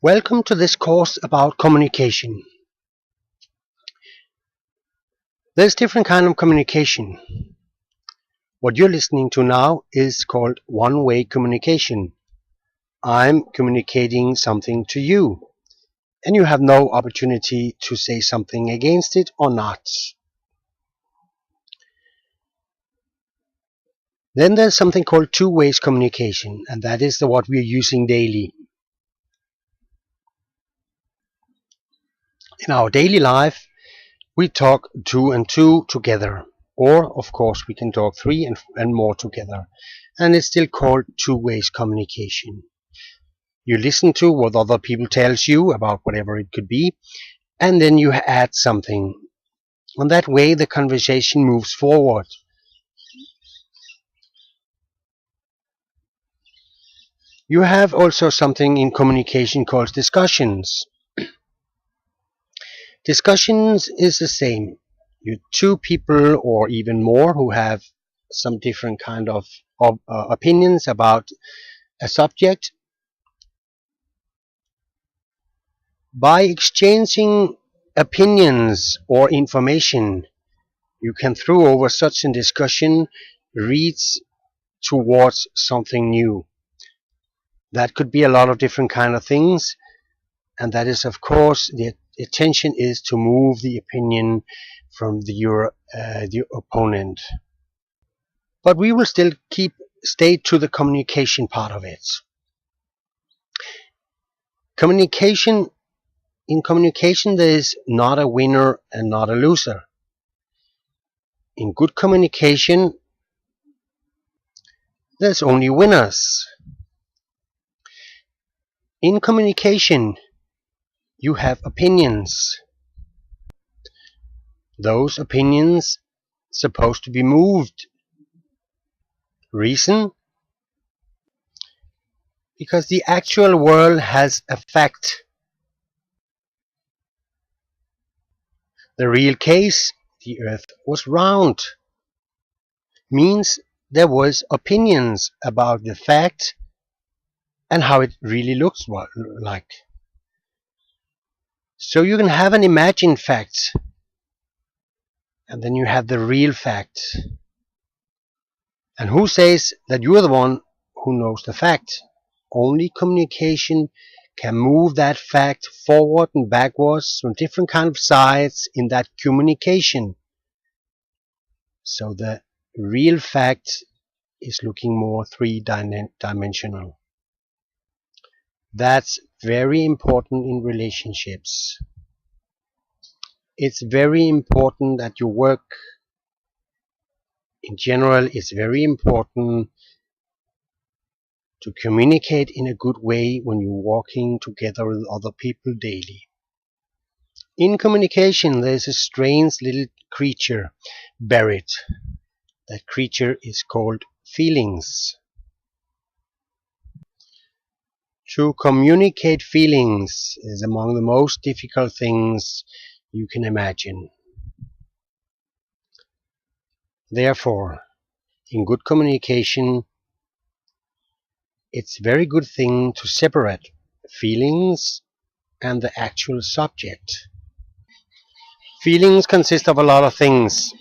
Welcome to this course about communication. There's different kind of communication. What you're listening to now is called one-way communication. I'm communicating something to you, and you have no opportunity to say something against it or not. Then there's something called two-way communication, and that is what we're using daily. In our daily life, we talk two and two together, or of course we can talk three and more together, and it's still called two-way communication. You listen to what other people tells you about whatever it could be, and then you add something. On that way the conversation moves forward. You have also something in communication called discussions. Discussions is the same. You two people or even more who have some different kind of opinions about a subject. By exchanging opinions or information, you can through over such a discussion reach towards something new. That could be a lot of different kind of things, and that is of course the intention is to move the opinion from the opponent. But we will still stay to the communication part of it. In communication there is not a winner and not a loser. In good communication there's only winners. In communication you have opinions. Those opinions supposed to be moved. Reason? Because the actual world has a fact. The real case, the earth was round, means there was opinions about the fact and how it really looks like. So you can have an imagined fact, and then you have the real fact. And who says that you're the one who knows the fact? Only communication can move that fact forward and backwards from different kind of sides in that communication. So the real fact is looking more three-dimensional. That's very important in relationships. It's very important that you work. In general, it's very important to communicate in a good way when you're walking together with other people daily. In communication, there's a strange little creature buried. That creature is called feelings. To communicate feelings is among the most difficult things you can imagine. Therefore, in good communication, it's a very good thing to separate feelings and the actual subject. Feelings consist of a lot of things.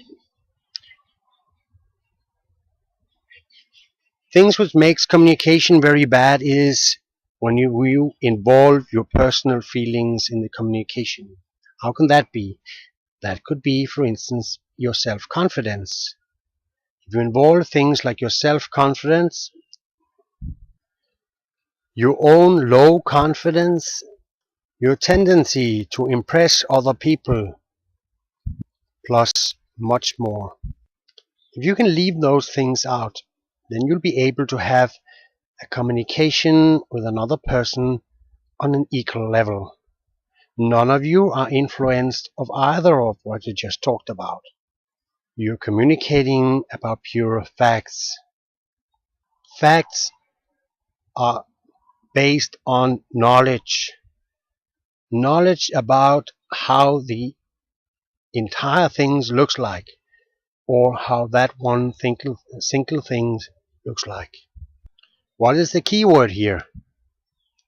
Things which makes communication very bad is when you involve your personal feelings in the communication. How can that be? That could be, for instance, your self-confidence. If you involve things like your self-confidence, your own low confidence, your tendency to impress other people, plus much more. If you can leave those things out, then you'll be able to have a communication with another person on an equal level. None of you are influenced of either of what you just talked about. You're communicating about pure facts. Facts are based on knowledge. Knowledge about how the entire things looks like, or how that one single thing looks like. What is the key word here?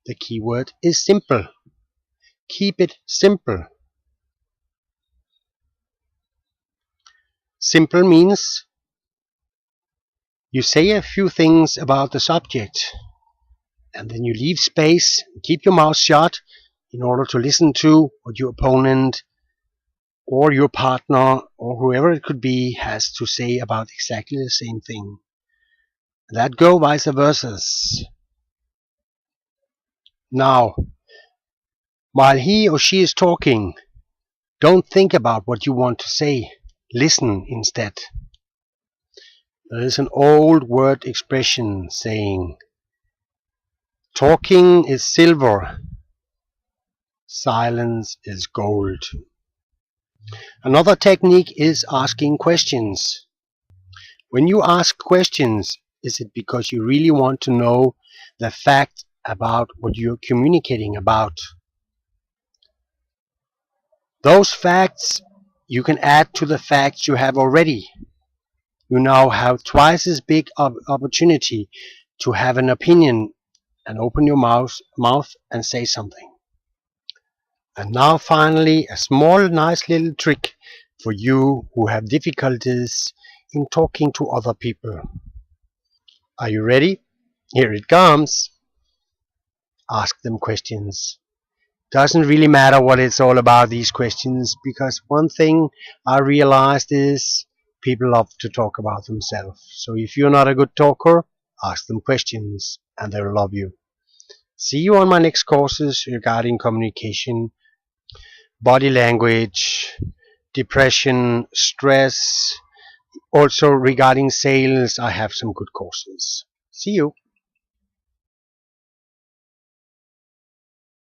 The key word is simple. Keep it simple. Simple means you say a few things about the subject and then you leave space, keep your mouth shut in order to listen to what your opponent or your partner or whoever it could be has to say about exactly the same thing. Let go vice versa. Now, while he or she is talking, don't think about what you want to say. Listen instead. There is an old word expression saying, talking is silver, silence is gold. Another technique is asking questions. When you ask questions, is it because you really want to know the fact about what you're communicating about? Those facts you can add to the facts you have already. You now have twice as big of opportunity to have an opinion and open your mouth and say something. And now finally, a small nice little trick for you who have difficulties in talking to other people. Are you ready? Here it comes. Ask them questions. Doesn't really matter what it's all about, these questions, because one thing I realized is people love to talk about themselves. So if you're not a good talker, ask them questions and they'll love you. See you on my next courses regarding communication, body language, depression, stress. Also regarding sales, I have some good courses. See you.